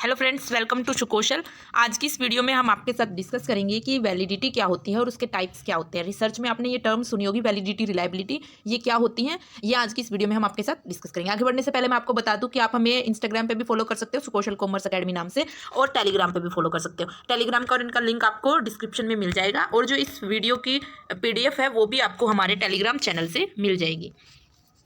Hello friends, welcome to Sukaushal. आज की इस वीडियो में हम आपके साथ डिस्कस करेंगे कि वैलिडिटी क्या होती है और उसके टाइप्स क्या होते हैं। रिसर्च में आपने ये टर्म सुनी होगी, वैलिडिटी, रिलायबिलिटी, ये क्या होती हैं, ये आज की इस वीडियो में हम आपके साथ डिस्कस करेंगे। आगे बढ़ने से पहले मैं आपको बता दूं कि आप हमें इंस्टाग्राम पे भी फॉलो कर सकते हो, सुकौशल कॉमर्स अकेडमी नाम से, और टेलीग्राम पे भी फॉलो कर सकते हो। टेलीग्राम का और इनका लिंक आपको डिस्क्रिप्शन में मिल जाएगा, और जो इस वीडियो की PDF है वो भी आपको हमारे टेलीग्राम चैनल से मिल जाएगी।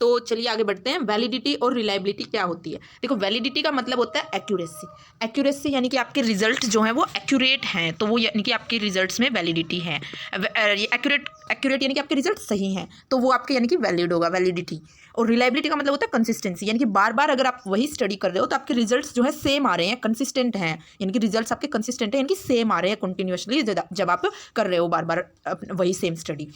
तो चलिए आगे बढ़ते हैं। वैलिडिटी और रिलायबिलिटी क्या होती है? देखो, वैलिडिटी का मतलब होता है एक्यूरेसी। एक्यूरेसी यानी कि आपके रिजल्ट जो हैं वो एक्यूरेट हैं, तो वो यानी कि आपके रिजल्ट्स में वैलिडिटी है। ये एक्यूरेट यानी कि आपके रिजल्ट सही हैं, तो वो आपके यानी कि वैलिड होगा, वैलिडिटी। और रिलायबिलिटी का मतलब होता है कंसिस्टेंसी, यानी कि बार बार अगर आप वही स्टडी कर रहे हो तो आपके रिजल्ट्स जो है सेम आ रहे हैं, कंसिस्टेंट हैं, यानी कि रिजल्ट्स आपके कंसिस्टेंट हैं, यानी कि सेम आ रहे हैं कंटिन्यूसली जब आप कर रहे हो बार बार वही सेम स्टडी।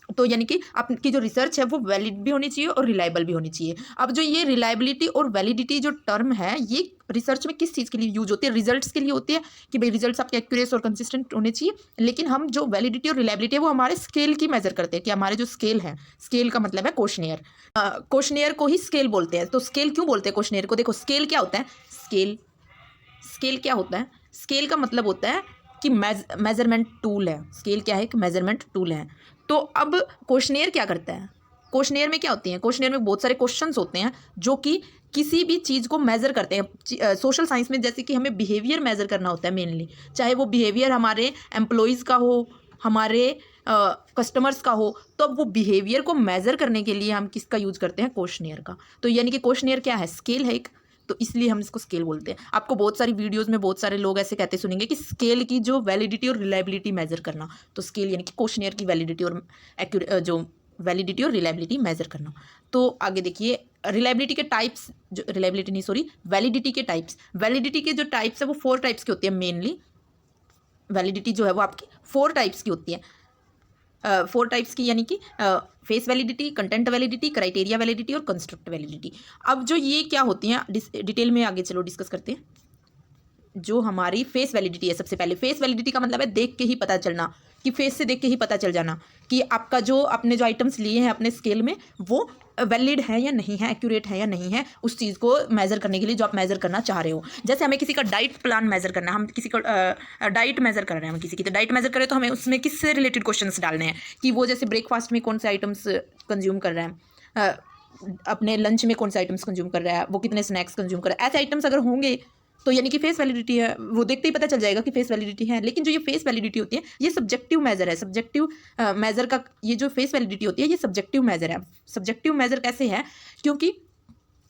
तो यानी कि आपकी जो रिसर्च है वो वैलिड भी होनी चाहिए और रिलायबल भी होनी चाहिए। अब जो ये रिलायबिलिटी और वैलिडिटी जो टर्म है, ये रिसर्च में किस चीज़ के लिए यूज होती है? रिजल्ट्स के लिए होती है कि भाई रिजल्ट्स आपके एक्यूरेट और कंसिस्टेंट होने चाहिए। लेकिन हम जो वैलिडिटी और रिलायबिलिटी है वो हमारे स्केल की मेजर करते हैं, कि हमारे जो स्केल है, स्केल का मतलब है क्वेश्चनेयर। क्वेश्चनेयर को ही स्केल बोलते हैं। तो स्केल क्यों बोलते हैं क्वेश्चनेयर को? देखो, स्केल क्या होता है? स्केल स्केल क्या होता है? स्केल का मतलब होता है कि मेजरमेंट टूल है। स्केल क्या है? एक मेजरमेंट टूल है। तो अब क्वेश्चनेयर क्या करता है? क्वेश्चनेयर में क्या होती है? क्वेश्चनेयर में बहुत सारे क्वेश्चंस होते हैं जो कि किसी भी चीज़ को मेज़र करते हैं। सोशल साइंस में जैसे कि हमें बिहेवियर मेज़र करना होता है मेनली, चाहे वो बिहेवियर हमारे एम्प्लॉयज़ का हो, हमारे कस्टमर्स का हो, तो अब वो बिहेवियर को मेज़र करने के लिए हम किसका यूज़ करते हैं? क्वेश्चनेयर का। तो यानी कि क्वेश्चनेयर क्या है? स्केल है एक। तो इसलिए हम इसको स्केल बोलते हैं। आपको बहुत सारी वीडियोस में बहुत सारे लोग ऐसे कहते सुनेंगे कि स्केल की जो वैलिडिटी और रिलायबिलिटी मेजर करना। तो स्केल यानी कि क्वेश्चनेयर की वैलिडिटी और जो वैलिडिटी और रिलायबिलिटी मेजर करना। तो आगे देखिए, रिलायबिलिटी के टाइप्स, जो रिलायबिलिटी नहीं, सॉरी, वैलिडिटी के टाइप्स। वैलिडिटी के जो टाइप्स है वो 4 टाइप्स की होती है मेनली। वैलिडिटी जो है वो आपकी 4 टाइप्स की होती है। 4 टाइप्स की, यानी कि face validity, content validity, criteria validity और कंस्ट्रक्ट वैलिडिटी। अब जो ये क्या होती हैं, डिटेल में आगे चलो डिस्कस करते हैं। जो हमारी फेस वैलिडिटी है, सबसे पहले फेस वैलिडिटी का मतलब है देख के ही पता चलना, कि फेस से देख के ही पता चल जाना कि आपका जो आपने जो आइटम्स लिए हैं अपने स्केल में वो वैलिड है या नहीं है, एक्यूरेट है या नहीं है, उस चीज़ को मेज़र करने के लिए जो आप मेज़र करना चाह रहे हो। जैसे हमें किसी का डाइट प्लान मेज़र करना है, हम किसी का डाइट मेज़र कर रहे हैं, हम किसी की तो डाइट मेज़र करें, तो हमें उसमें किससे रिलेटेड क्वेश्चंस डालने हैं, कि वो जैसे ब्रेकफास्ट में कौन से आइटम्स कंज्यूम कर रहे हैं, अपने लंच में कौन से आइटम्स कंज्यूम कर रहा है, वो कितने स्नैक्स कंज्यूम कर रहा है, ऐसे आइटम्स अगर होंगे तो यानी कि फेस वैलिडिटी है, वो देखते ही पता चल जाएगा कि फेस वैलिडिटी है। लेकिन जो ये फेस वैलिडिटी होती है ये सब्जेक्टिव मेजर है। सब्जेक्टिव मेजर का ये जो फेस वैलिडिटी होती है ये सब्जेक्टिव मेजर है। सब्जेक्टिव मेजर कैसे है? क्योंकि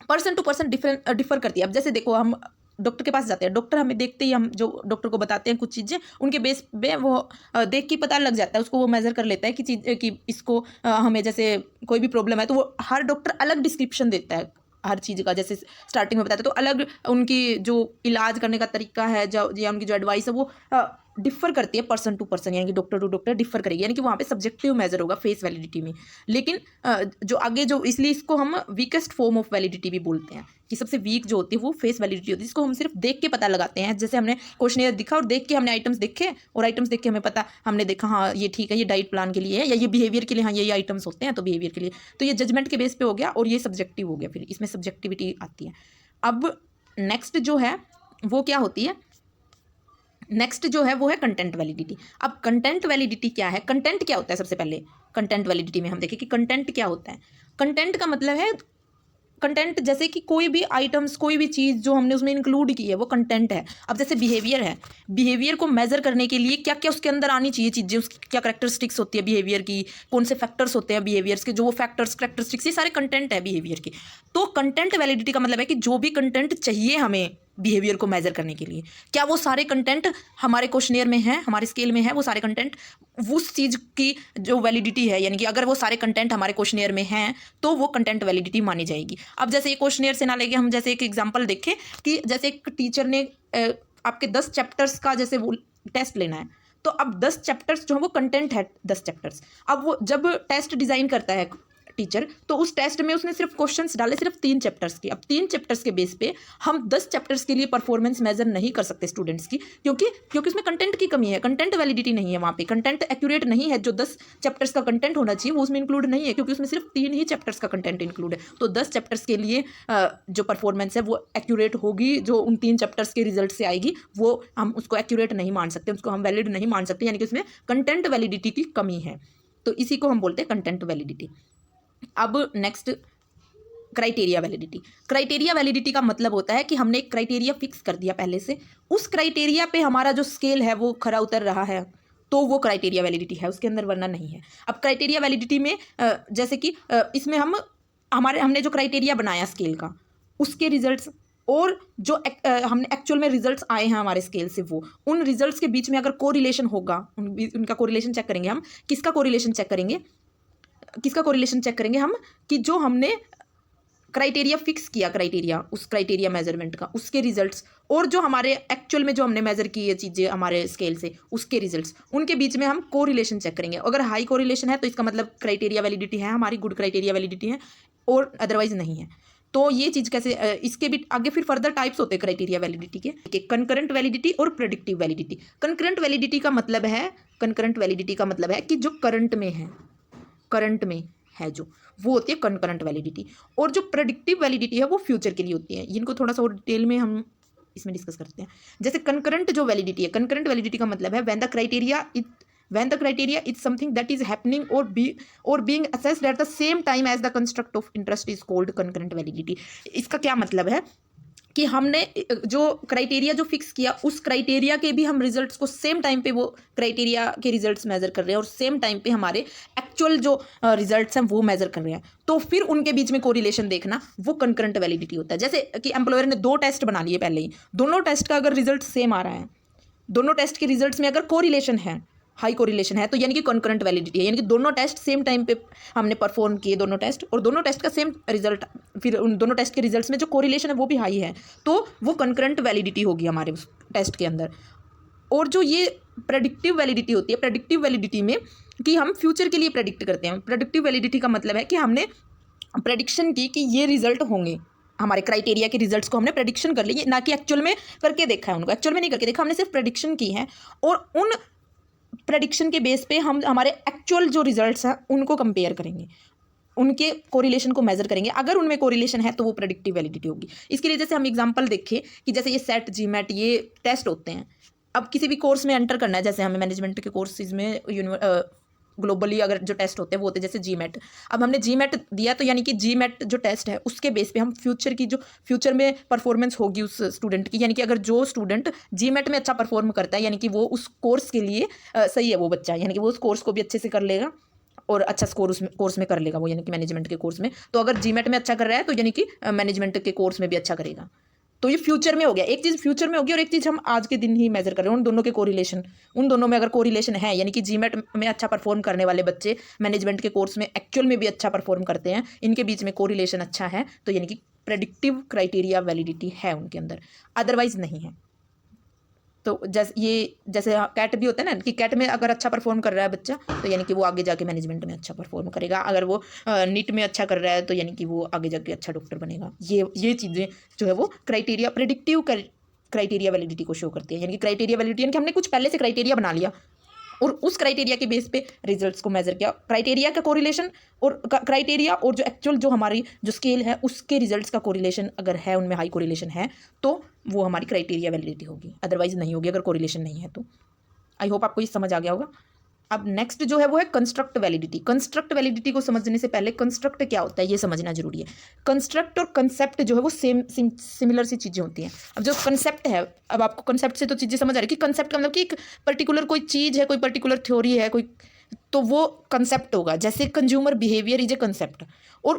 पर्सन टू पर्सन डिफर करती है। अब जैसे देखो, हम डॉक्टर के पास जाते हैं, डॉक्टर हमें देखते ही, हम जो डॉक्टर को बताते हैं कुछ चीज़ें, उनके बेस पे वो देख के पता लग जाता है, उसको वो मेज़र कर लेता है कि चीज़ कि इसको हमें जैसे कोई भी प्रॉब्लम है तो वो हर डॉक्टर अलग डिस्क्रिप्शन देता है हर चीज़ का। जैसे स्टार्टिंग में बताते हैं तो अलग उनकी जो इलाज करने का तरीका है, जो या उनकी जो एडवाइस है वो डिफ़र करती है पर्सन टू पर्सन, यानी कि डॉक्टर टू डॉक्टर डिफ़र करेगी, यानी कि वहाँ पे सब्जेक्टिव मेजर होगा फेस वैलिडिटी में। लेकिन जो आगे जो, इसलिए इसको हम वीकेस्ट फॉर्म ऑफ वैलिडिटी भी बोलते हैं, कि सबसे वीक जो होती है वो फेस वैलिडिटी होती है, जिसको हम सिर्फ देख के पता लगाते हैं। जैसे हमने क्वेश्चनेयर दिखा और देख के हमने आइटम्स देखे, और आइटम्स देख के हमें पता, हमने देखा हाँ ये ठीक है, ये डाइट प्लान के लिए है, या ये बिहेवियर के लिए, हाँ ये आइटम्स होते हैं तो बिहेवियर के लिए। तो ये जजमेंट के बेस पे हो गया, और ये सब्जेक्टिव हो गया, फिर इसमें सब्जेक्टिविटी आती है। अब नेक्स्ट जो है वो क्या होती है? नेक्स्ट जो है वो है कंटेंट वैलिडिटी। अब कंटेंट वैलिडिटी क्या है? कंटेंट क्या होता है? सबसे पहले कंटेंट वैलिडिटी में हम देखें कि कंटेंट क्या होता है। कंटेंट का मतलब है, कंटेंट जैसे कि कोई भी आइटम्स, कोई भी चीज़ जो हमने उसमें इंक्लूड की है वो कंटेंट है। अब जैसे बिहेवियर है, बिहेवियर को मेजर करने के लिए क्या क्या उसके अंदर आनी चाहिए चीज़ें, उसकी क्या करेक्टरिस्टिक्स होती है बिहेवियर की, कौन से फैक्टर्स होते हैं बिहेवियर्स के, जो वो फैक्टर्स करेक्टरिस्टिक्स, ये सारे कंटेंट है बिहेवियर के। तो कंटेंट वैलिडिटी का मतलब है कि जो भी कंटेंट चाहिए हमें बिहेवियर को मेजर करने के लिए, क्या वो सारे कंटेंट हमारे क्वेश्चनेयर में है, हमारे स्केल में है, वो सारे कंटेंट, उस चीज़ की जो वैलिडिटी है, यानी कि अगर वो सारे कंटेंट हमारे क्वेश्चनेयर में हैं तो वो कंटेंट वैलिडिटी मानी जाएगी। अब जैसे ये क्वेश्चनेयर से ना लेके हम जैसे एक एग्जांपल देखें कि जैसे एक टीचर ने आपके 10 चैप्टर्स का जैसे वो टेस्ट लेना है, तो अब 10 चैप्टर्स जो है वो कंटेंट है, 10 चैप्टर्स। अब वो जब टेस्ट डिज़ाइन करता है, टीचर, तो उस टेस्ट में उसने सिर्फ क्वेश्चंस डाले सिर्फ 3 चैप्टर्स के। अब 3 चैप्टर्स के बेस पे हम 10 चैप्टर्स के लिए परफॉर्मेंस मेजर नहीं कर सकते स्टूडेंट्स की, क्योंकि उसमें कंटेंट की कमी है, कंटेंट वैलिडिटी नहीं है, वहाँ पे कंटेंट एक्यूरेट नहीं है। जो 10 चैप्टर्स का कंटेंट होना चाहिए वो उसमें इंक्लूड नहीं है, क्योंकि उसमें सिर्फ 3 ही चैप्टर्स का कंटेंट इंक्लूड है। तो 10 चैप्टर्स के लिए जो परफॉर्मेंस है वो एक्यूरेट होगी, जो उन 3 चैप्टर्स के रिजल्ट से आएगी वो हम उसको एक्यूरेट नहीं मान सकते, उसको हम वैलिड नहीं मान सकते, यानी कि उसमें कंटेंट वैलिडिटी की कमी है। तो इसी को हम बोलते हैं कंटेंट वैलिडिटी। अब next criteria validity. Criteria validity का मतलब होता है कि हमने एक क्राइटेरिया फिक्स कर दिया पहले से, उस क्राइटेरिया पे हमारा जो स्केल है वो खरा उतर रहा है, तो वो क्राइटेरिया वैलिडिटी है, उसके अंदर वरना नहीं है। अब क्राइटेरिया वैलिडिटी में जैसे कि इसमें हमने जो क्राइटेरिया बनाया स्केल का, उसके रिजल्ट्स और जो हमने एक्चुअल में रिजल्ट्स आए हैं हमारे स्केल से, वो उन रिजल्ट्स के बीच में अगर कोरिलेशन होगा, उनका कोरिलेशन चेक करेंगे हम। किसका कोरिलेशन चेक करेंगे हम, कि जो हमने क्राइटेरिया फिक्स किया, उस क्राइटेरिया मेजरमेंट का, उसके रिजल्ट्स और जो हमारे एक्चुअल में जो हमने मेजर की ये चीज़ें हमारे स्केल से, उसके रिजल्ट्स, उनके बीच में हम कोरिलेशन चेक करेंगे। अगर हाई कोरिलेशन है तो इसका मतलब क्राइटेरिया वैलिडिटी है, हमारी गुड क्राइटेरिया वैलिडिटी है, और अदरवाइज नहीं है। तो ये चीज़ कैसे, इसके भी आगे फिर फर्दर टाइप्स होते हैं क्राइटेरिया वैलिडिटी के, कंकरेंट वैलिडिटी और प्रेडिक्टिव वैलिडिटी। कंकरेंट वैलिडिटी का मतलब है कि जो करंट में है जो वो होती है कंकरेंट वैलिडिटी, और जो प्रेडिक्टिव वैलिडिटी है वो फ्यूचर के लिए होती है। इनको थोड़ा सा और डिटेल में हम इसमें डिस्कस करते हैं। जैसे कंकरेंट जो वैलिडिटी है, कंकरेंट वैलिडिटी का मतलब है when the criteria is something that is happening or being assessed at the same time as the construct of interest is called concurrent validity। इसका क्या मतलब है कि हमने जो क्राइटेरिया जो फिक्स किया, उस क्राइटेरिया के भी हम रिजल्ट्स को सेम टाइम पे वो क्राइटेरिया के रिजल्ट्स मेजर कर रहे हैं, और सेम टाइम पे हमारे एक्चुअल जो रिजल्ट्स हैं वो मेजर कर रहे हैं, तो फिर उनके बीच में कोरिलेशन देखना वो कंकरेंट वैलिडिटी होता है। जैसे कि एम्प्लॉयर ने 2 टेस्ट बना लिए पहले ही, दोनों टेस्ट का अगर रिजल्ट सेम आ रहा है, दोनों टेस्ट के रिजल्ट्स में अगर कोरिलेशन है, हाई कोरिलेशन है, तो यानी कि कंकरेंट वैलिडिटी है, यानी कि दोनों टेस्ट सेम टाइम पे हमने परफॉर्म किए दोनों टेस्ट, और दोनों टेस्ट का सेम रिजल्ट, फिर उन दोनों टेस्ट के रिजल्ट्स में जो कोरिलेशन है वो भी हाई है, तो वो कंकरेंट वैलिडिटी होगी हमारे उस टेस्ट के अंदर। और जो ये प्रेडिक्टिव वैलिडिटी होती है, प्रेडिक्टिव वैलिडिटी में कि हम फ्यूचर के लिए प्रेडिक्ट करते हैं। प्रेडिक्टिव वैलिडिटी का मतलब है कि हमने प्रेडिक्शन की कि ये रिजल्ट होंगे, हमारे क्राइटेरिया के रिजल्ट्स को हमने प्रेडिक्शन कर ली, ना कि एक्चुअल में करके देखा है उनको, एक्चुअल में नहीं करके देखा, हमने सिर्फ प्रेडिक्शन की है, और उन प्रेडिक्शन के बेस पे हम हमारे एक्चुअल जो रिजल्ट्स हैं उनको कंपेयर करेंगे, उनके कोरिलेशन को मेजर करेंगे। अगर उनमें कोरिलेशन है तो वो प्रेडिक्टिव वैलिडिटी होगी। इसके लिए जैसे हम एग्जांपल देखें कि जैसे ये सेट, जीमेट, ये टेस्ट होते हैं। अब किसी भी कोर्स में एंटर करना है, जैसे हमें मैनेजमेंट के कोर्सेज में ग्लोबली अगर जो टेस्ट होते हैं वो होते हैं जैसे जीमेट। अब हमने जीमेट दिया, तो यानी कि जीमेट जो टेस्ट है उसके बेस पे हम फ्यूचर में परफॉर्मेंस होगी उस स्टूडेंट की, यानी कि अगर जो स्टूडेंट जीमेट में अच्छा परफॉर्म करता है, यानी कि वो उस कोर्स के लिए सही है वो बच्चा, यानी कि वो उस कोर्स को भी अच्छे से कर लेगा और अच्छा स्कोर उस कोर्स में कर लेगा वो, यानी कि मैनेजमेंट के कोर्स में। तो अगर जीमेट में अच्छा कर रहा है तो यानी कि मैनेजमेंट के कोर्स में भी अच्छा करेगा। तो ये फ्यूचर में हो गया, एक चीज़ फ्यूचर में होगी और एक चीज़ हम आज के दिन ही मेजर कर रहे हैं। उन दोनों के कोरिलेशन, उन दोनों में अगर कोरिलेशन है, यानी कि जीमेट में अच्छा परफॉर्म करने वाले बच्चे मैनेजमेंट के कोर्स में एक्चुअल में भी अच्छा परफॉर्म करते हैं, इनके बीच में कोरिलेशन अच्छा है, तो यानी कि प्रेडिक्टिव क्राइटेरिया वैलिडिटी है उनके अंदर, अदरवाइज नहीं है। तो जैसे कैट भी होता है ना, कि कैट में अगर अच्छा परफॉर्म कर रहा है बच्चा तो यानी कि वो आगे जाके मैनेजमेंट में अच्छा परफॉर्म करेगा, अगर वो नीट में अच्छा कर रहा है तो यानी कि वो आगे जाके अच्छा डॉक्टर बनेगा। ये चीज़ें जो है वो क्राइटेरिया, प्रेडिक्टिव क्राइटेरिया वैलिडिटी को शो करती है। यानी कि क्राइटेरिया वैलिडिटी यानी कि हमने कुछ पहले से क्राइटेरिया बना लिया और उस क्राइटेरिया के बेस पे रिजल्ट्स को मेजर किया, क्राइटेरिया का कोरिलेशन और क्राइटेरिया और जो एक्चुअल जो हमारी जो स्केल है उसके रिजल्ट्स का कोरिलेशन अगर है, उनमें हाई कोरिलेशन है तो वो हमारी क्राइटेरिया वैलिडिटी होगी, अदरवाइज नहीं होगी अगर कोरिलेशन नहीं है तो। आई होप आपको ये समझ आ गया होगा। अब नेक्स्ट जो है वो है कंस्ट्रक्ट वैलिडिटी। कंस्ट्रक्ट वैलिडिटी को समझने से पहले कंस्ट्रक्ट क्या होता है ये समझना जरूरी है। कंस्ट्रक्ट और कंसेप्ट जो है वो सिमिलर सी चीज़ें होती हैं। अब जो कंसेप्ट है, अब आपको कंसेप्ट से तो चीज़ें समझ आ रही है कि कंसेप्ट का मतलब कि एक पर्टिकुलर कोई चीज़ है, कोई पर्टिकुलर थ्योरी है कोई, तो वो कंसेप्ट होगा। जैसे consumer behaviour is a concept, और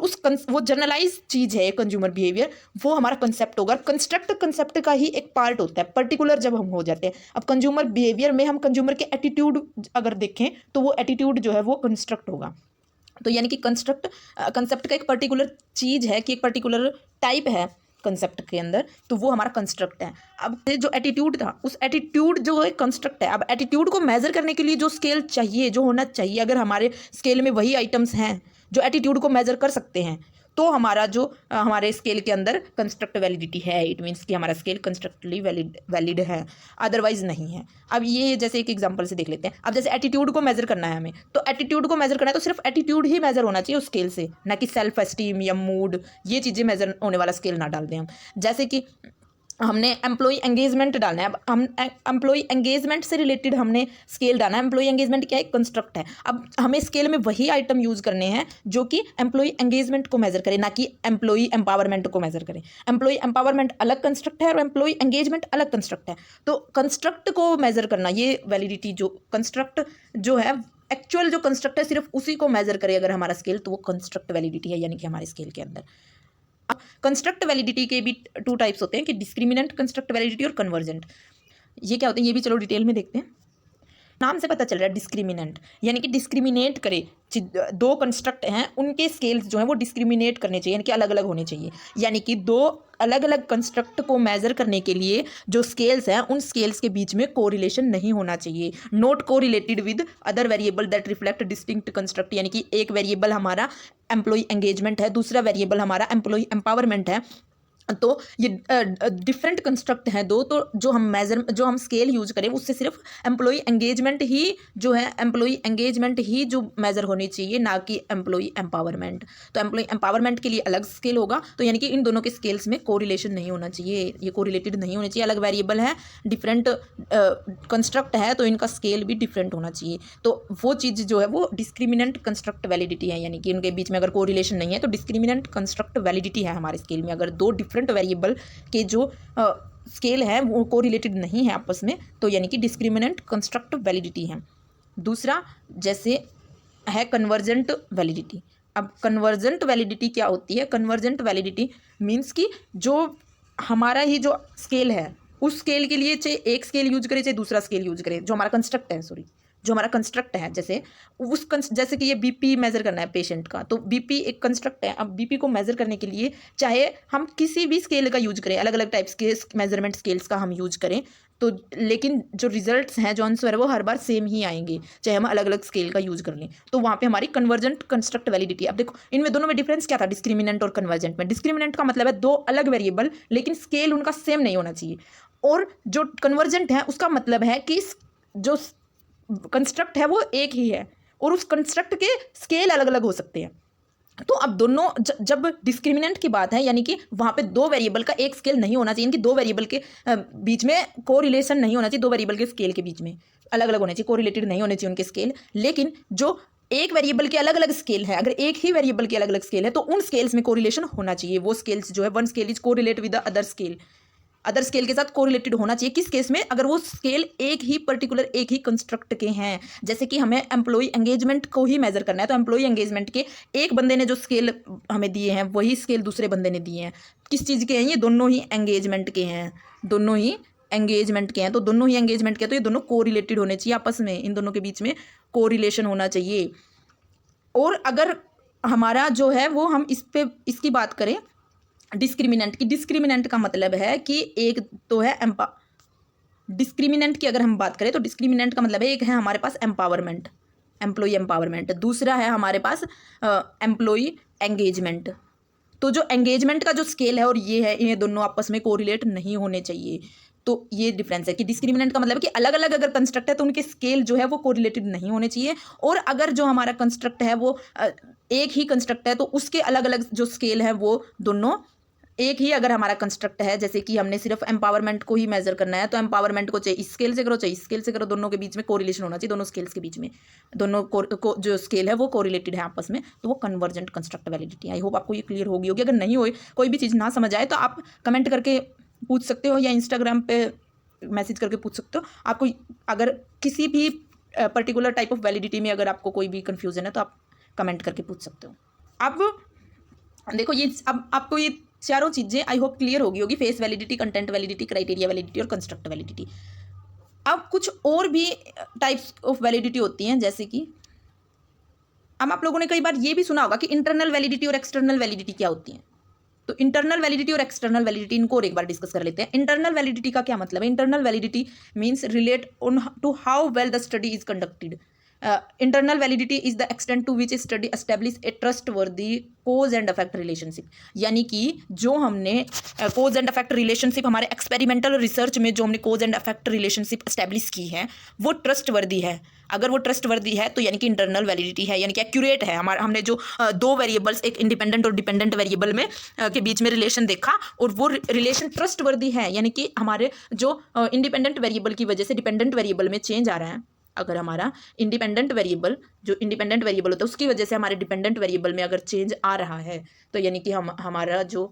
वो जनरलाइज चीज़ है कंज्यूमर बिहेवियर, वो हमारा कंसेप्ट होगा। कंस्ट्रक्ट कंसेप्ट का ही एक पार्ट होता है, पर्टिकुलर जब हम हो जाते हैं। अब कंज्यूमर बिहेवियर में हम कंज्यूमर के एटीट्यूड अगर देखें तो वो एटीट्यूड जो है वो कंस्ट्रक्ट होगा। तो यानी कि कंसेप्ट का एक पर्टिकुलर चीज़ है कि एक पर्टिकुलर टाइप है कंसेप्ट के अंदर, तो वो हमारा कंस्ट्रक्ट है। अब जो एटीट्यूड था, उस एटीट्यूड जो है कंस्ट्रक्ट है। अब एटीट्यूड को मेजर करने के लिए जो स्केल चाहिए, जो होना चाहिए, अगर हमारे स्केल में वही आइटम्स हैं जो एटीट्यूड को मेजर कर सकते हैं, तो हमारा जो हमारे स्केल के अंदर कंस्ट्रक्ट वैलिडिटी है। इट मीन्स कि हमारा स्केल कंस्ट्रक्टली वैलिड है, अदरवाइज नहीं है। अब ये जैसे एक एग्जांपल से देख लेते हैं। अब जैसे एटीट्यूड को मेजर करना है हमें, तो एटीट्यूड को मेजर करना है तो सिर्फ एटीट्यूड ही मेजर होना चाहिए उस स्केल से, ना कि सेल्फ एस्टीम या मूड, ये चीज़ें मेजर होने वाला स्केल ना डाल दें हम। जैसे कि हमने एम्प्लॉय एंगेजमेंट डालना है, अब हम एम्प्लॉय एंगेजमेंट से रिलेटेड हमने स्केल डालना है। एम्प्लॉय एंगेजमेंट क्या है? कंस्ट्रक्ट है। अब हमें स्केल में वही आइटम यूज़ करने हैं जो कि एम्प्लॉय एंगेजमेंट को मेजर करें, ना कि एम्प्लॉय एम्पावरमेंट को मेजर करें। एम्प्लॉय एम्पावरमेंट अलग कंस्ट्रक्ट है और एम्प्लॉय एंगेजमेंट अलग कंस्ट्रक्ट है। तो कंस्ट्रक्ट को मेजर करना, ये वैलिडिटी जो कंस्ट्रक्ट जो है, एक्चुअल जो कंस्ट्रक्ट है सिर्फ उसी को मेजर करे अगर हमारा स्केल, तो वो कंस्ट्रक्ट वैलिडिटी है, यानी कि हमारे स्केल के अंदर। कंस्ट्रक्ट वैलिडिटी के भी 2 टाइप्स होते हैं कि डिस्क्रिमिनेंट कंस्ट्रक्ट वैलिडिटी और कन्वर्जेंट। ये क्या होते हैं ये भी चलो डिटेल में देखते हैं। नाम से पता चल रहा है डिस्क्रिमिनेंट, यानी कि डिस्क्रिमिनेट करे। 2 कंस्ट्रक्ट हैं, उनके स्केल्स जो हैं वो डिस्क्रिमिनेट करने चाहिए, यानी कि अलग अलग होने चाहिए। यानी कि 2 अलग अलग कंस्ट्रक्ट को मेजर करने के लिए जो स्केल्स हैं, उन स्केल्स के बीच में कोरिलेशन नहीं होना चाहिए। Not correlated with other variable that reflect distinct construct, यानी कि एक वेरिएबल हमारा एम्प्लॉय एंगेजमेंट है, दूसरा वेरिएबल हमारा एम्प्लॉय एम्पावरमेंट है। तो ये डिफरेंट कंस्ट्रक्ट हैं 2, तो जो हम स्केल यूज करें उससे सिर्फ एम्प्लॉय एंगेजमेंट ही जो है, एम्प्लॉय एंगेजमेंट ही जो मेजर होनी चाहिए, ना कि एम्प्लॉय एम्पावरमेंट। तो एम्प्लॉय एम्पावरमेंट के लिए अलग स्केल होगा, तो यानी कि इन दोनों के स्केल्स में कोरिलेशन नहीं होना चाहिए, ये कोरिलेटेड नहीं होने चाहिए। अलग वेरिएबल है, डिफरेंट कंस्ट्रक्ट है, तो इनका स्केल भी डिफरेंट होना चाहिए। तो वो चीज़ जो है वो डिस्क्रिमिनेंट कंस्ट्रक्ट वैलिडिटी है, यानी कि उनके बीच में अगर कोरिलेशन नहीं है तो डिस्क्रिमिनेंट कंस्ट्रक्ट वैलिडिटी है हमारे स्केल में। अगर 2 डिफरेंट वेरिएबल के जो स्केल है वो कोरिलेटेड नहीं है आपस में, तो यानी कि डिस्क्रिमिनेंट कंस्ट्रक्ट वैलिडिटी है। दूसरा जैसे है कन्वर्जेंट वैलिडिटी। अब कन्वर्जेंट वैलिडिटी क्या होती है? कन्वर्जेंट वैलिडिटी मीन्स कि जो हमारा ही जो स्केल है, उस स्केल के लिए चाहे एक स्केल यूज करे चाहे दूसरा स्केल यूज करे, जो हमारा कंस्ट्रक्ट है, जो हमारा कंस्ट्रक्ट है, जैसे कि ये बीपी मेजर करना है पेशेंट का, तो बीपी एक कंस्ट्रक्ट है। अब बीपी को मेजर करने के लिए चाहे हम किसी भी स्केल का यूज करें, अलग अलग टाइप्स के मेजरमेंट स्केल्स का हम यूज करें, तो लेकिन जो रिजल्ट्स हैं, जो आंसर है, वो हर बार सेम ही आएंगे, चाहे हम अलग अलग स्केल का यूज कर लें। तो वहाँ पे हमारी कन्वर्जेंट कंस्ट्रक्ट वैलिडिटी। अब देखो इनमें दोनों में डिफरेंस क्या था डिस्क्रिमिनेंट और कन्वर्जेंट में? डिस्क्रिमिनेंट का मतलब है 2 अलग वेरिएबल लेकिन स्केल उनका सेम नहीं होना चाहिए, और जो कन्वर्जेंट है उसका मतलब है कि जो कंस्ट्रक्ट है वो एक ही है और उस कंस्ट्रक्ट के स्केल अलग अलग हो सकते हैं। तो अब दोनों जब डिस्क्रिमिनेंट की बात है, यानी कि वहाँ पे 2 वेरिएबल का एक स्केल नहीं होना चाहिए, इनकी 2 वेरिएबल के बीच में कोरिलेशन नहीं होना चाहिए, 2 वेरिएबल के स्केल के बीच में अलग अलग होने चाहिए, कोरिलेटेड नहीं होने चाहिए उनके स्केल। लेकिन जो एक वेरिएबल के अलग अलग स्केल है, अगर एक ही वेरिएबल के अलग अलग स्केल है तो उन स्केल्स में कोरिलेशन होना चाहिए। वो स्केल्स जो है, one scale is correlate with the other scale के साथ कोरिलेटेड होना चाहिए। किस केस में? अगर वो स्केल एक ही कंस्ट्रक्ट के हैं। जैसे कि हमें एम्प्लॉय एंगेजमेंट को ही मेजर करना है, तो एम्प्लॉय एंगेजमेंट के एक बंदे ने जो स्केल हमें दिए हैं वही स्केल दूसरे बंदे ने दिए हैं। किस चीज़ के हैं ये? दोनों ही एंगेजमेंट के हैं, दोनों ही एंगेजमेंट के हैं। तो दोनों ही एंगेजमेंट के, तो ये दोनों कोरिलेटेड होने चाहिए आपस में, इन दोनों के बीच में कोरिलेशन होना चाहिए। और अगर हमारा जो है वो हम इसकी बात करें डिस्क्रिमिनेंट की, डिस्क्रिमिनेंट का मतलब है कि एक तो है डिस्क्रिमिनेंट की अगर हम बात करें तो डिस्क्रिमिनेंट का मतलब है एक है हमारे पास एम्पावरमेंट, एम्प्लॉय एम्पावरमेंट, दूसरा है हमारे पास एम्प्लॉय एंगेजमेंट। तो जो एंगेजमेंट का जो स्केल है और ये है, इन्हें दोनों आपस में कोरिलेट नहीं होने चाहिए। तो ये डिफरेंस है कि डिस्क्रिमिनेंट का मतलब है कि अलग अलग अगर कंस्ट्रक्ट है तो उनके स्केल जो है वो कोरिलेटेड नहीं होने चाहिए, और अगर जो हमारा कंस्ट्रक्ट है वो एक ही कंस्ट्रक्ट है तो उसके अलग अलग जो स्केल है वो दोनों एक ही। अगर हमारा कंस्ट्रक्ट है जैसे कि हमने सिर्फ एम्पावरमेंट को ही मेजर करना है, तो एम्पावरमेंट को चाहे इस स्केल से करो चाहे इस स्केल से करो, दोनों के बीच में कोरिलेशन होना चाहिए, दोनों स्केल्स के बीच में, दोनों जो स्केल है वो कोरिलेटेड है आपस में, तो वो convergent construct validity. I hope आपको ये क्लियर होगी। अगर नहीं हो, कोई भी चीज़ ना समझ आए तो आप कमेंट करके पूछ सकते हो या इंस्टाग्राम पे मैसेज करके पूछ सकते हो। आपको अगर किसी भी पर्टिकुलर टाइप ऑफ वैलिडिटी में अगर आपको कोई भी कन्फ्यूजन है तो आप कमेंट करके पूछ सकते हो। अब देखो ये, अब आपको ये चारों चीज़ें आई होप क्लियर होगी। Face validity, content validity, criteria validity और कंस्ट्रक्ट वैलिडिटी। अब कुछ और भी टाइप्स ऑफ वैलिडिटी होती हैं, जैसे कि अब आप लोगों ने कई बार ये भी सुना होगा कि इंटरनल वैलिडिटी और एक्सटर्नल वैलिडिटी क्या होती हैं। तो इंटरनल वैलिडिटी और एक्सटर्नल वैलिडिटी, इनको और एक बार डिस्कस कर लेते हैं। इंटरनल वैलिडिटी का क्या मतलब है? Internal validity means relate on to how well the study is conducted. Internal validity is the extent to which study establish a trustworthy cause and effect relationship, यानी कि जो हमने कोज एंड अफेक्ट रिलेशनशिप हमारे experimental research में जो हमने cause and effect relationship establish की है वो ट्रस्ट वर्दी है। अगर वो ट्रस्ट वर्दी है तो यानी कि इंटरनल वैलिडिटी है, यानी कि एक्यूरेट है। हमारा हमने जो दो वेरिएबल्स, एक इंडिपेंडेंट और डिपेंडेंट वेरिएबल में के बीच में रिलेशन देखा और वो रिलेशन ट्रस्ट वर्दी है, यानी कि हमारे जो इंडिपेंडेंट वेरिएबल की वजह से डिपेंडेंट वेरिएबल में चेंज आ रहा है, अगर हमारा इंडिपेंडेंट वेरिएबल जो इंडिपेंडेंट वेरिएबल होता है उसकी वजह से हमारे डिपेंडेंट वेरिएबल में अगर चेंज आ रहा है तो यानी कि हमारा जो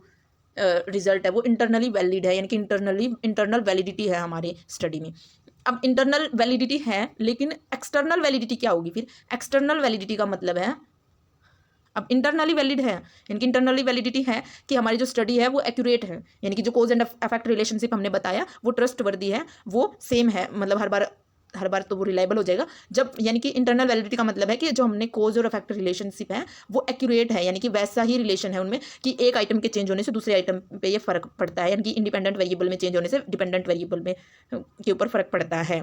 रिजल्ट है वो इंटरनली वैलिड है, यानी कि इंटरनल वैलिडिटी है हमारे स्टडी में। अब इंटरनल वैलिडिटी है, लेकिन एक्सटर्नल वैलिडिटी क्या होगी फिर? एक्सटर्नल वैलिडिटी का मतलब है, अब इंटरनली वैलिड है, यानी कि इंटरनली वैलिडिटी है कि हमारी जो स्टडी है वो एक्यूरेट है, यानी कि जो कोज एंड अफेक्ट रिलेशनशिप हमने बताया वो ट्रस्ट वर्दी है, वो सेम है, मतलब हर बार तो वो रिलायबल हो जाएगा जब, यानी कि इंटरनल वैलिडिटी का मतलब है कि जो हमने कोज और अफेक्ट रिलेशनशिप है वो एक्यूरेट है, यानी कि वैसा ही रिलेशन है उनमें कि एक आइटम के चेंज होने से दूसरे आइटम पे ये फर्क पड़ता है, यानी कि इंडिपेंडेंट वेरिएबल में चेंज होने से डिपेंडेंट वेरिएबल में के ऊपर फर्क पड़ता है,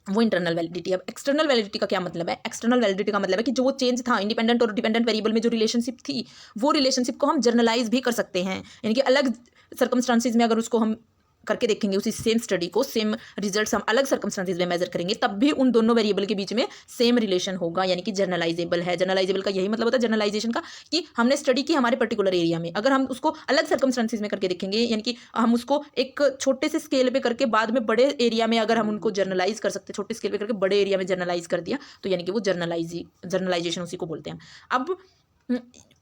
वो इंटरनल वैलिडिटी। अब एक्सटर्नल वैलिडिटी का क्या मतलब है? एक्सटर्नल वैलिडिटी का मतलब है कि जो चेंज था इंडिपेंडेंट और डिपेंडेंट वेरिएबल में जो रिलेशनशिप थी वो रिलेशनशिप को हम जर्नलाइज भी कर सकते हैं, यानी कि अलग सर्कमस्टांसिस में अगर उसको हम करके देखेंगे, उसी सेम स्टडी को सेम रिजल्ट्स हम अलग सर्कमस्टांसिस में मेजर करेंगे तब भी उन दोनों वेरिएबल के बीच में सेम रिलेशन होगा, यानी कि जर्नलाइजेबल है। जर्नलाइजेबल का यही मतलब होता है जर्नलाइजेशन का कि हमने स्टडी की हमारे पर्टिकुलर एरिया में, अगर हम उसको अलग सर्कमस्टांसिस में करके देखेंगे, यानी कि हम उसको एक छोटे से स्केल पे करके बाद में बड़े एरिया में अगर हम उनको जर्नलाइज कर सकते, छोटे स्केल पे करके बड़े एरिया में जर्नलाइज कर दिया तो यानी कि वो जर्नलाइजेशन उसी को बोलते हैं। अब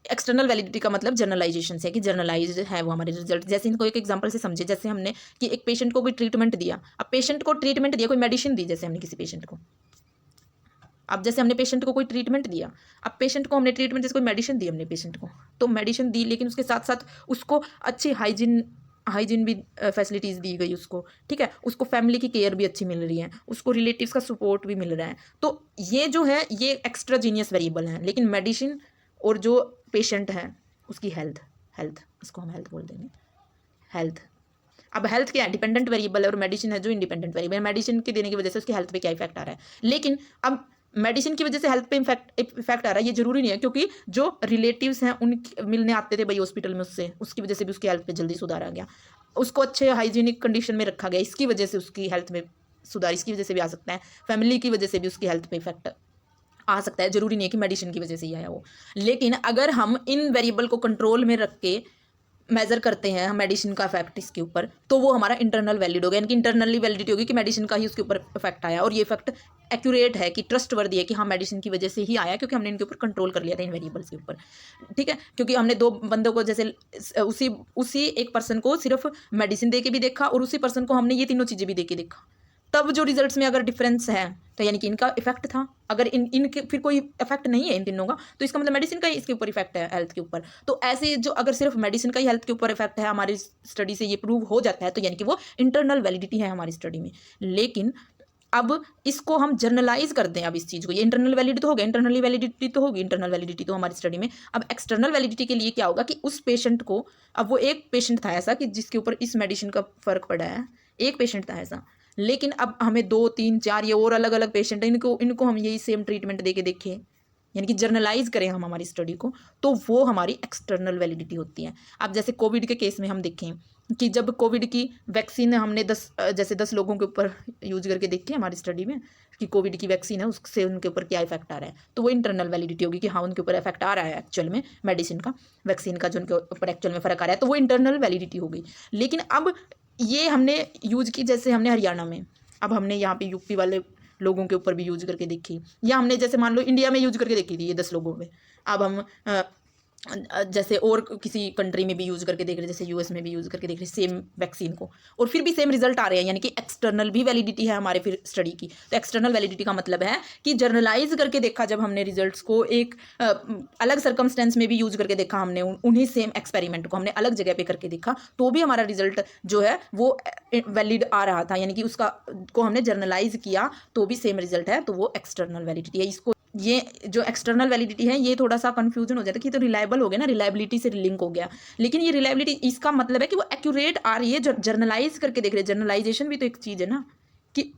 एक्सटर्नल वैलिडिटी का मतलब जर्नलाइजेशन से है कि जर्नलाइज है वो हमारे रिजल्ट। जैसे इनको एक एग्जांपल से समझे, जैसे हमने कि एक पेशेंट को कोई ट्रीटमेंट दिया, अब पेशेंट को ट्रीटमेंट दिया, कोई मेडिसिन दी, जैसे हमने किसी पेशेंट को, अब जैसे हमने पेशेंट को कोई ट्रीटमेंट दिया, अब पेशेंट को हमने ट्रीटमेंट जैसे कोई मेडिसिन दी हमने पेशेंट को, तो मेडिसिन दी लेकिन उसके साथ साथ उसको अच्छी हाइजीन भी फैसिलिटीज़ दी गई उसको, ठीक है, उसको फैमिली की केयर भी अच्छी मिल रही है, उसको रिलेटिव्स का सपोर्ट भी मिल रहा है, तो ये जो है ये एक्स्ट्रा जीनियस वेरिएबल है। लेकिन मेडिसिन और जो पेशेंट है उसकी हेल्थ इसको हम हेल्थ बोल देंगे, हेल्थ। अब हेल्थ क्या है? डिपेंडेंट वेरिएबल है और मेडिसिन है जो इंडिपेंडेंट वेरिएबल है। मेडिसिन के देने की वजह से उसकी हेल्थ पे क्या इफेक्ट आ रहा है, लेकिन अब मेडिसिन की वजह से हेल्थ पे इफेक्ट आ रहा है ये जरूरी नहीं है, क्योंकि जो रिलेटिव्स हैं उन मिलने आते थे भाई हॉस्पिटल में उससे, उसकी वजह से भी उसकी हेल्थ पे जल्दी सुधार आ गया, उसको अच्छे हाइजीनिक कंडीशन में रखा गया, इसकी वजह से उसकी हेल्थ में सुधार, इसकी वजह से भी आ सकता है, फैमिली की वजह से भी उसकी हेल्थ पे इफेक्ट आ सकता है, जरूरी नहीं है कि मेडिसिन की वजह से ही आया हो। लेकिन अगर हम इन वेरिएबल को कंट्रोल में रख के मेजर करते हैं मेडिसिन का इफेक्ट इसके ऊपर, तो वो हमारा इंटरनल वैलिड हो गया, यानी कि इंटरनली वैलिडिटी होगी कि मेडिसिन का ही उसके ऊपर इफेक्ट आया और ये इफेक्ट एक्यूरेट है कि ट्रस्ट वर्दी है कि हाँ मेडिसिन की वजह से ही आया, क्योंकि हमने इनके ऊपर कंट्रोल कर लिया था इन वेरिएबल्स के ऊपर, ठीक है। क्योंकि हमने दो बंदों को जैसे उसी एक पर्सन को सिर्फ मेडिसिन दे के भी देखा और उसी पर्सन को हमने ये तीनों चीज़ें भी दे के देखा, तब जो रिजल्ट्स में अगर डिफरेंस है तो यानी कि इनका इफेक्ट था। अगर इनके फिर कोई इफेक्ट नहीं है इन तीनों का तो इसका मतलब मेडिसिन का ही इसके ऊपर इफेक्ट है हेल्थ के ऊपर। तो ऐसे जो अगर सिर्फ मेडिसिन का ही हेल्थ के ऊपर इफेक्ट है हमारी स्टडी से ये प्रूव हो जाता है तो यानी कि वो इंटरनल वैलिडिटी है हमारी स्टडी में। लेकिन अब इसको हम जर्नलाइज कर दें, अब इस चीज़ को, ये इंटरनल वैलिडिटी तो हो गया, इंटरनली वैलिडिटी तो होगी, इंटरनल वैलिडिटी तो हमारी स्टडी में। अब एक्सटर्नल वैलिडिटी के लिए क्या होगा कि उस पेशेंट को, अब वो एक पेशेंट था ऐसा कि जिसके ऊपर इस मेडिसिन का फर्क पड़ा है, एक पेशेंट था ऐसा, लेकिन अब हमें 2 3 4 ये और अलग अलग पेशेंट हैं, इनको हम यही सेम ट्रीटमेंट दे के देखें, यानी कि जर्नलाइज करें हम हमारी स्टडी को, तो वो हमारी एक्सटर्नल वैलिडिटी होती है। अब जैसे कोविड के केस में हम देखें कि जब कोविड की वैक्सीन हमने 10 लोगों के ऊपर यूज करके देखी हमारी स्टडी में कि कोविड की वैक्सीन है उससे उनके ऊपर क्या इफेक्ट आ रहा है, तो वो इंटरनल वैलिडिटी होगी कि हाँ उनके ऊपर इफेक्ट आ रहा है एक्चुअल में, मेडिसिन का, वैक्सीन का जो उनके ऊपर एक्चुअल में फ़र्क आ रहा है, तो वो इंटरनल वैलिडिटी हो गई। लेकिन अब ये हमने यूज की, जैसे हमने हरियाणा में, अब हमने यहाँ पे यूपी वाले लोगों के ऊपर भी यूज करके देखी, या हमने जैसे मान लो इंडिया में यूज करके देखी थी ये 10 लोगों में, अब हम जैसे और किसी कंट्री में भी यूज करके देख रहे, जैसे यूएस में भी यूज करके देख रहे सेम वैक्सीन को, और फिर भी सेम रिजल्ट आ रहे हैं, यानी कि एक्सटर्नल भी वैलिडिटी है हमारे फिर स्टडी की। तो एक्सटर्नल वैलिडिटी का मतलब है कि जर्नलाइज करके देखा जब हमने रिजल्ट्स को, एक अलग सर्कमस्टेंस में भी यूज करके देखा हमने, उन्हीं सेम एक्सपेरिमेंट को हमने अलग जगह पे करके देखा, तो भी हमारा रिजल्ट जो है वो वैलिड आ रहा था, यानी कि उसका को हमने जर्नलाइज किया तो भी सेम रिजल्ट है, तो वो एक्सटर्नल वैलिडिटी है। इसको, ये जो एक्सटर्नल वैलिडिटी है ये थोड़ा सा कंफ्यूजन हो जाता है कि तो रिलायबल हो गया ना, रिलायबिलिटी से लिंक हो गया, लेकिन ये रिलायबिलिटी इसका मतलब है कि वो एक्यूरेट आ रही है, जर्नलाइज करके देख रहे हैं। जर्नलाइजेशन भी तो एक चीज़ है ना, कि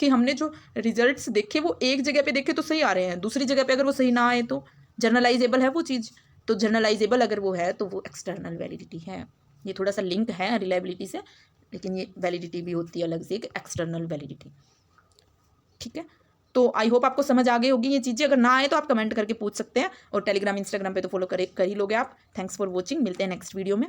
कि हमने जो रिजल्ट्स देखे वो एक जगह पे देखे तो सही आ रहे हैं, दूसरी जगह पे अगर वो सही ना आए तो जर्नलाइजेबल है वो चीज़। तो जर्नलाइजेबल अगर वो है तो वो एक्सटर्नल वैलिडिटी है। ये थोड़ा सा लिंक है रिलायबिलिटी से, लेकिन ये वैलिडिटी भी होती है अलग से एक एक्सटर्नल वैलिडिटी। ठीक है, तो आई होप आपको समझ आ गई होगी ये चीज़ें। अगर ना आए तो आप कमेंट करके पूछ सकते हैं, और टेलीग्राम इंस्टाग्राम पे तो फॉलो कर ही लोगे आप। थैंक्स फॉर वॉचिंग, मिलते हैं नेक्स्ट वीडियो में।